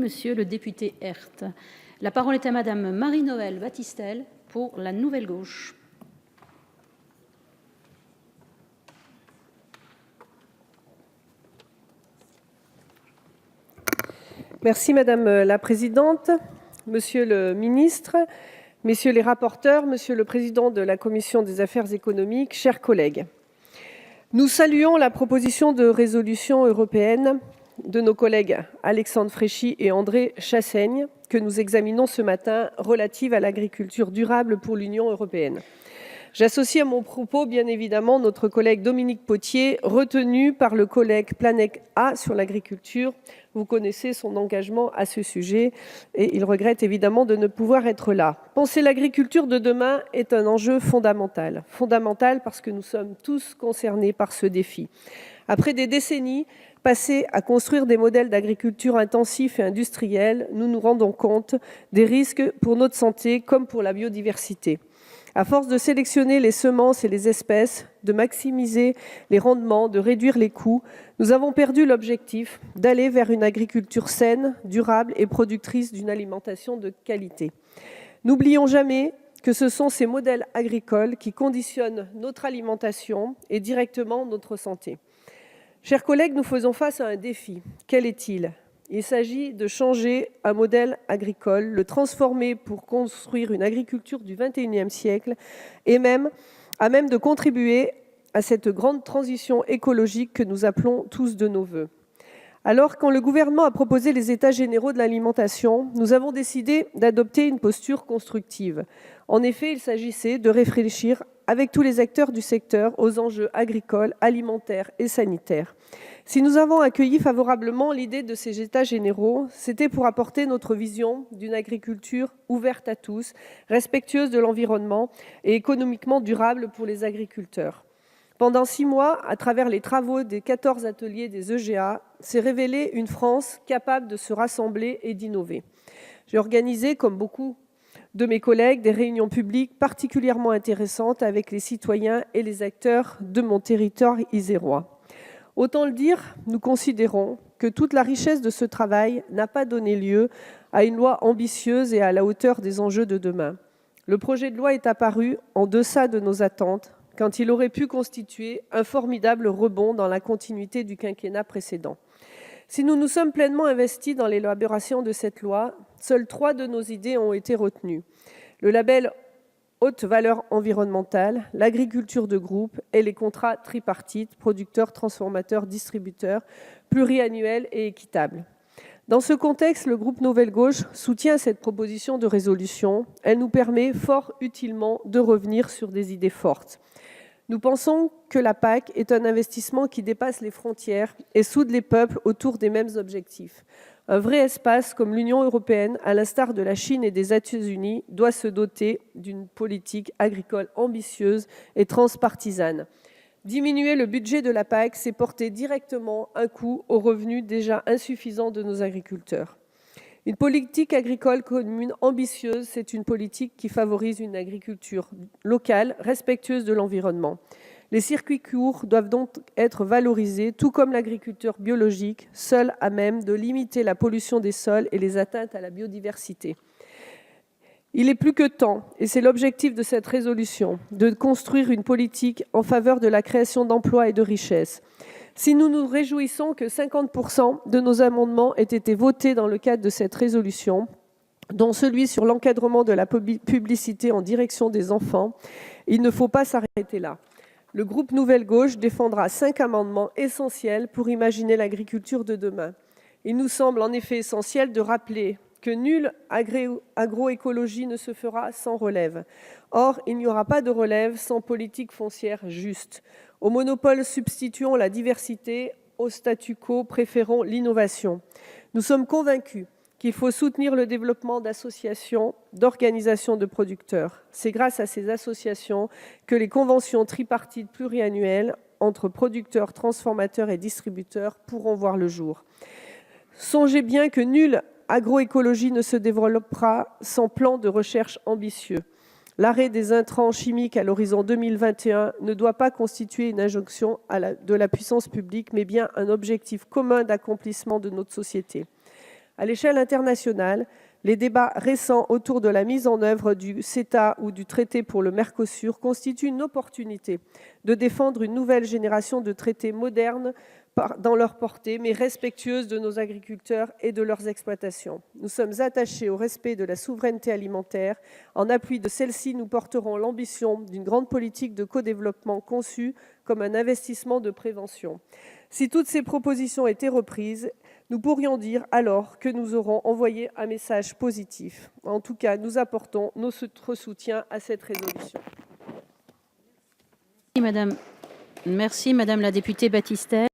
monsieur le député Herth. La parole est à madame Marie-Noëlle Battistel pour la Nouvelle Gauche. Merci madame la présidente, monsieur le ministre, messieurs les rapporteurs, monsieur le président de la commission des affaires économiques, chers collègues. Nous saluons la proposition de résolution européenne de nos collègues Alexandre Fréchy et André Chassaigne que nous examinons ce matin, relative à l'agriculture durable pour l'Union européenne. J'associe à mon propos, bien évidemment, notre collègue Dominique Potier, retenu par le collègue Planèque A sur l'agriculture. Vous connaissez son engagement à ce sujet et il regrette évidemment de ne pouvoir être là. Penser l'agriculture de demain est un enjeu fondamental. Fondamental parce que nous sommes tous concernés par ce défi. Après des décennies passées à construire des modèles d'agriculture intensifs et industriels, nous nous rendons compte des risques pour notre santé comme pour la biodiversité. À force de sélectionner les semences et les espèces, de maximiser les rendements, de réduire les coûts, nous avons perdu l'objectif d'aller vers une agriculture saine, durable et productrice d'une alimentation de qualité. N'oublions jamais que ce sont ces modèles agricoles qui conditionnent notre alimentation et directement notre santé. Chers collègues, nous faisons face à un défi. Quel est-il ? Il s'agit de changer un modèle agricole, le transformer pour construire une agriculture du XXIe siècle et à même de contribuer à cette grande transition écologique que nous appelons tous de nos voeux. Alors, quand le gouvernement a proposé les États généraux de l'alimentation, nous avons décidé d'adopter une posture constructive. En effet, il s'agissait de réfléchir avec tous les acteurs du secteur aux enjeux agricoles, alimentaires et sanitaires. Si nous avons accueilli favorablement l'idée de ces États généraux, c'était pour apporter notre vision d'une agriculture ouverte à tous, respectueuse de l'environnement et économiquement durable pour les agriculteurs. Pendant 6 mois, à travers les travaux des 14 ateliers des EGA, s'est révélée une France capable de se rassembler et d'innover. J'ai organisé, comme beaucoup de mes collègues, des réunions publiques particulièrement intéressantes avec les citoyens et les acteurs de mon territoire isérois. Autant le dire, nous considérons que toute la richesse de ce travail n'a pas donné lieu à une loi ambitieuse et à la hauteur des enjeux de demain. Le projet de loi est apparu en deçà de nos attentes, quand il aurait pu constituer un formidable rebond dans la continuité du quinquennat précédent. Si nous nous sommes pleinement investis dans l'élaboration de cette loi, seules 3 de nos idées ont été retenues. Le label haute valeur environnementale, l'agriculture de groupe et les contrats tripartites, producteurs, transformateurs, distributeurs, pluriannuels et équitables. Dans ce contexte, le groupe Nouvelle Gauche soutient cette proposition de résolution. Elle nous permet fort utilement de revenir sur des idées fortes. Nous pensons que la PAC est un investissement qui dépasse les frontières et soude les peuples autour des mêmes objectifs. Un vrai espace comme l'Union européenne, à l'instar de la Chine et des États-Unis, doit se doter d'une politique agricole ambitieuse et transpartisane. Diminuer le budget de la PAC, c'est porter directement un coup aux revenus déjà insuffisants de nos agriculteurs. Une politique agricole commune ambitieuse, c'est une politique qui favorise une agriculture locale, respectueuse de l'environnement. Les circuits courts doivent donc être valorisés, tout comme l'agriculture biologique, seule à même de limiter la pollution des sols et les atteintes à la biodiversité. Il est plus que temps, et c'est l'objectif de cette résolution, de construire une politique en faveur de la création d'emplois et de richesses. Si nous nous réjouissons que 50% de nos amendements aient été votés dans le cadre de cette résolution, dont celui sur l'encadrement de la publicité en direction des enfants, il ne faut pas s'arrêter là. Le groupe Nouvelle Gauche défendra 5 amendements essentiels pour imaginer l'agriculture de demain. Il nous semble en effet essentiel de rappeler que nulle agroécologie ne se fera sans relève. Or, il n'y aura pas de relève sans politique foncière juste. Au monopole, substituons la diversité, au statu quo, préférons l'innovation. Nous sommes convaincus qu'il faut soutenir le développement d'associations, d'organisations de producteurs. C'est grâce à ces associations que les conventions tripartites pluriannuelles entre producteurs, transformateurs et distributeurs pourront voir le jour. Songez bien que nulle agroécologie ne se développera sans plan de recherche ambitieux. L'arrêt des intrants chimiques à l'horizon 2021 ne doit pas constituer une injonction de la puissance publique, mais bien un objectif commun d'accomplissement de notre société. À l'échelle internationale, les débats récents autour de la mise en œuvre du CETA ou du traité pour le Mercosur constituent une opportunité de défendre une nouvelle génération de traités modernes dans leur portée, mais respectueuses de nos agriculteurs et de leurs exploitations. Nous sommes attachés au respect de la souveraineté alimentaire. En appui de celle-ci, nous porterons l'ambition d'une grande politique de co-développement conçue comme un investissement de prévention. Si toutes ces propositions étaient reprises, nous pourrions dire alors que nous aurons envoyé un message positif. En tout cas, nous apportons notre soutien à cette résolution. Merci, Madame la députée Battistel.